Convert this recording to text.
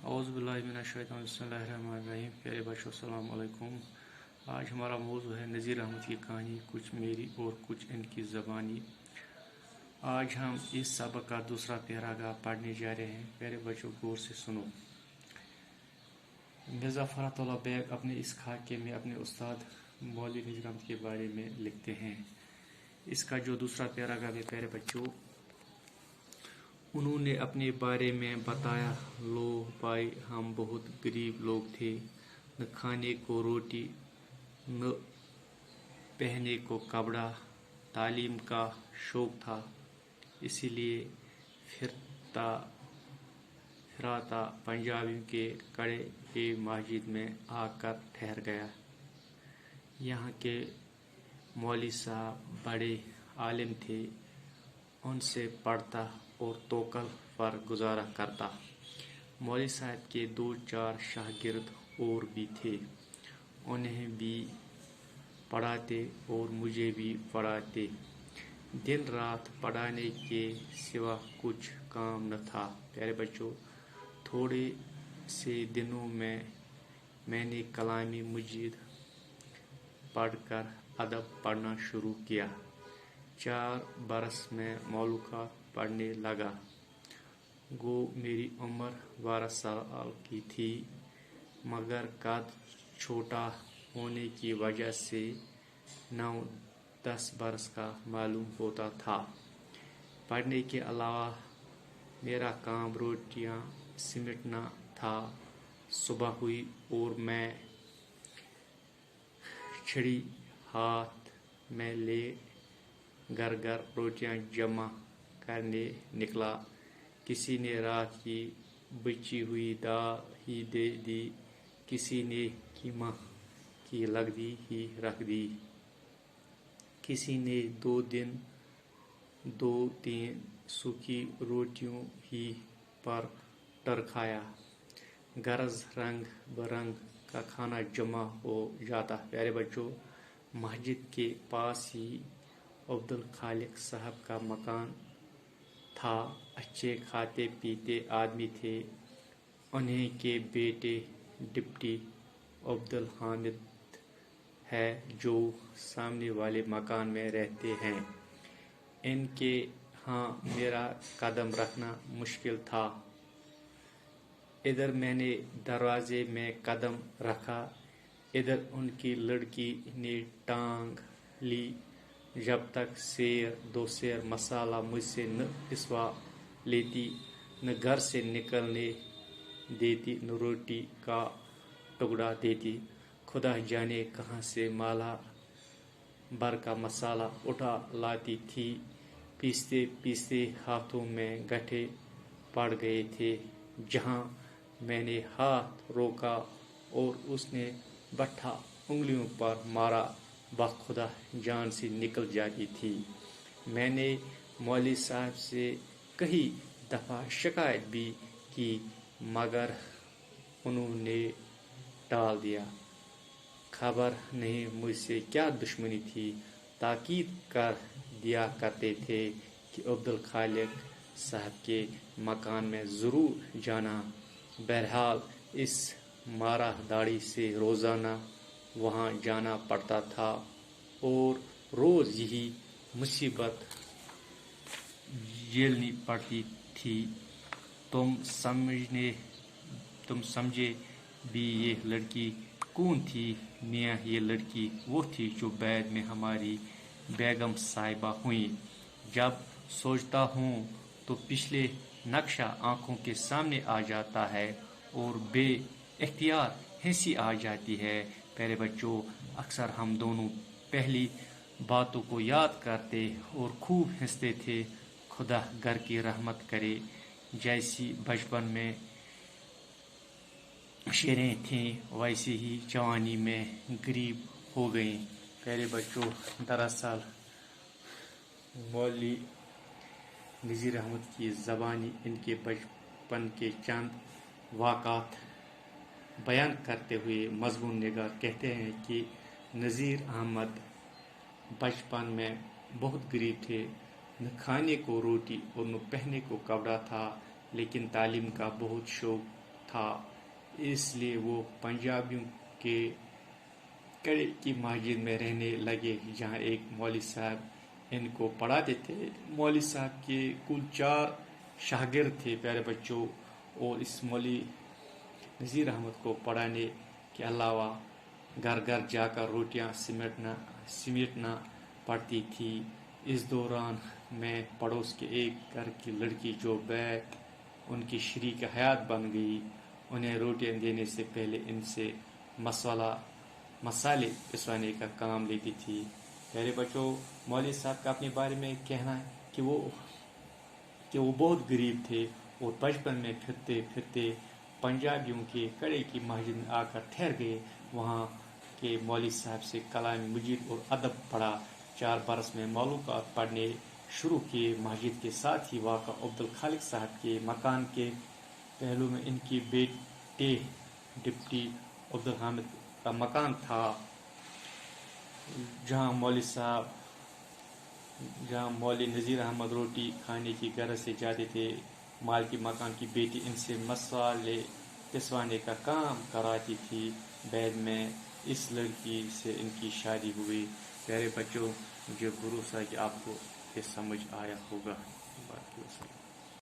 औज़ु बिल्लाहि मिनश शैतानिर बिस्मिल्लाहिर्रहमानिर्रहीम। प्यारे बच्चों, अस्सलाम वालेकुम। आज हमारा मौजू है नज़ीर अहमद की कहानी, कुछ मेरी और कुछ इनकी ज़बानी। आज हम इस सबक का दूसरा पैराग्राफ पढ़ने जा रहे हैं। प्यारे बच्चों, गौर से सुनो। मिर्ज़ा फ़रहतुल्लाह बैग अपने इस खाके में अपने उस्ताद मौलवी नज़ीर अहमद के बारे में लिखते हैं। इसका जो दूसरा पैराग्राफ है, प्यारे बच्चों, उन्होंने अपने बारे में बताया, लो भाई, हम बहुत गरीब लोग थे, न खाने को रोटी, न पहने को कपड़ा, तालीम का शौक था, इसीलिए फिराता पंजाबियों के कड़े के मस्जिद में आकर ठहर गया। यहाँ के मौलवी साहब बड़े आलिम थे, उनसे पढ़ता और तोकल पर गुजारा करता। मौलवी साहब के 2-4 शागिर्द और भी थे, उन्हें भी पढ़ाते और मुझे भी पढ़ाते। दिन रात पढ़ाने के सिवा कुछ काम न था। प्यारे बच्चों, थोड़े से दिनों में मैंने कलामी मजीद पढ़कर अदब पढ़ना शुरू किया। 4 बरस में मौलूकात पढ़ने लगा। गो मेरी उम्र 12 साल की थी, मगर कद छोटा होने की वजह से 9-10 बरस का मालूम होता था। पढ़ने के अलावा मेरा काम रोटियां सिमटना था। सुबह हुई और मैं छड़ी हाथ में ले घर घर रोटियां जमा करने निकला। किसी ने रात की बची हुई दाल ही दे दी, किसी ने कीमा की लगदी ही रख दी, किसी ने 2-3 सूखी रोटियों ही पर टर खाया। गरज रंग बरंग का खाना जमा हो जाता। प्यारे बच्चों, मस्जिद के पास ही अब्दुल खालिक साहब का मकान था। अच्छे खाते पीते आदमी थे। उन्हीं के बेटे डिप्टी अब्दुल हामिद है, जो सामने वाले मकान में रहते हैं। इनके यहाँ मेरा कदम रखना मुश्किल था। इधर मैंने दरवाजे में कदम रखा, इधर उनकी लड़की ने टांग ली। जब तक सेर 2 सेर मसाला मुझसे न पिसवा लेती, न घर से निकलने देती, न रोटी का टुकड़ा देती। खुदा जाने कहाँ से माला भर का मसाला उठा लाती थी। पीसते पीसते हाथों में गठे पड़ गए थे। जहाँ मैंने हाथ रोका और उसने बट्ठा उंगलियों पर मारा, बखुदा जान से निकल जाती थी। मैंने मौलवी साहब से कई दफ़ा शिकायत भी की, मगर उन्होंने टाल दिया। खबर नहीं मुझसे क्या दुश्मनी थी, ताकीद कर दिया करते थे कि अब्दुल खालिक साहब के मकान में ज़रूर जाना। बहरहाल इस मारा दाढ़ी से रोज़ाना वहाँ जाना पड़ता था और रोज़ यही मुसीबत झेलनी पड़ती थी। तुम समझे भी ये लड़की कौन थी? मियाँ, ये लड़की वो थी जो बाद में हमारी बेगम साहिबा हुई। जब सोचता हूँ तो पिछले नक्शा आंखों के सामने आ जाता है और बे इख्तियार हंसी आ जाती है। प्यारे बच्चों, अक्सर हम दोनों पहली बातों को याद करते और खूब हंसते थे। खुदा घर की रहमत करे, जैसी बचपन में शेरें थीं वैसी ही जवानी में गरीब हो गईं। प्यारे बच्चों, दरअसल मौलवी नज़ीर अहमद की ज़बानी इनके बचपन के चंद वाक़ात बयान करते हुए मज़मून निगार कहते हैं कि नज़ीर अहमद बचपन में बहुत गरीब थे। न खाने को रोटी और न पहनने को कपड़ा था, लेकिन तालीम का बहुत शौक تھا، اس لیے وہ پنجابیوں کے کڑے کی مسجد میں رہنے لگے، جہاں ایک مولوی صاحب ان کو پڑھاتے تھے۔ مولوی صاحب کے کل 4 شاگرد تھے پیارے بچوں، اور اس مولوی نذیر احمد کو پڑھانے کے علاوہ گھر گھر جا کر روٹیاں سمیٹنا پڑتی تھی۔ اس دوران میں پڑوس کے ایک گھر کی لڑکی جو بعد ان کی شریک حیات بن گئی، انہیں روٹیاں دینے سے پہلے ان سے مسالے پسوانے کا کام لیتی تھی۔ پیارے بچوں، مولوی صاحب کا اپنے بارے میں کہنا ہے کہ وہ بہت غریب تھے، اور بچپن میں پھرتے پھرتے پنجابیوں کے کڑے کی مسجد میں آ کر ٹھہر گئے۔ وہاں کے مولوی صاحب سے کلام مجید اور ادب پڑھا۔ 4 برس میں معلومات پڑھنے شروع کیے۔ مسجد کے ساتھ ہی واقع عبدالخالق صاحب کے مکان کے پہلو میں ان کے بیٹے ڈپٹی عبدالحامد کا مکان تھا، جہاں مولوی نذیر احمد روٹی کھانے کی غرض سے جاتے تھے۔ مالکی مکان کی بیٹی ان سے مسالے پسوانے کا کام کراتی تھی۔ بعد میں اس لڑکی سے ان کی شادی ہوئی۔ پیارے بچوں، مجھے بھروسہ ہے کہ آپ کو یہ سمجھ آیا ہوگا۔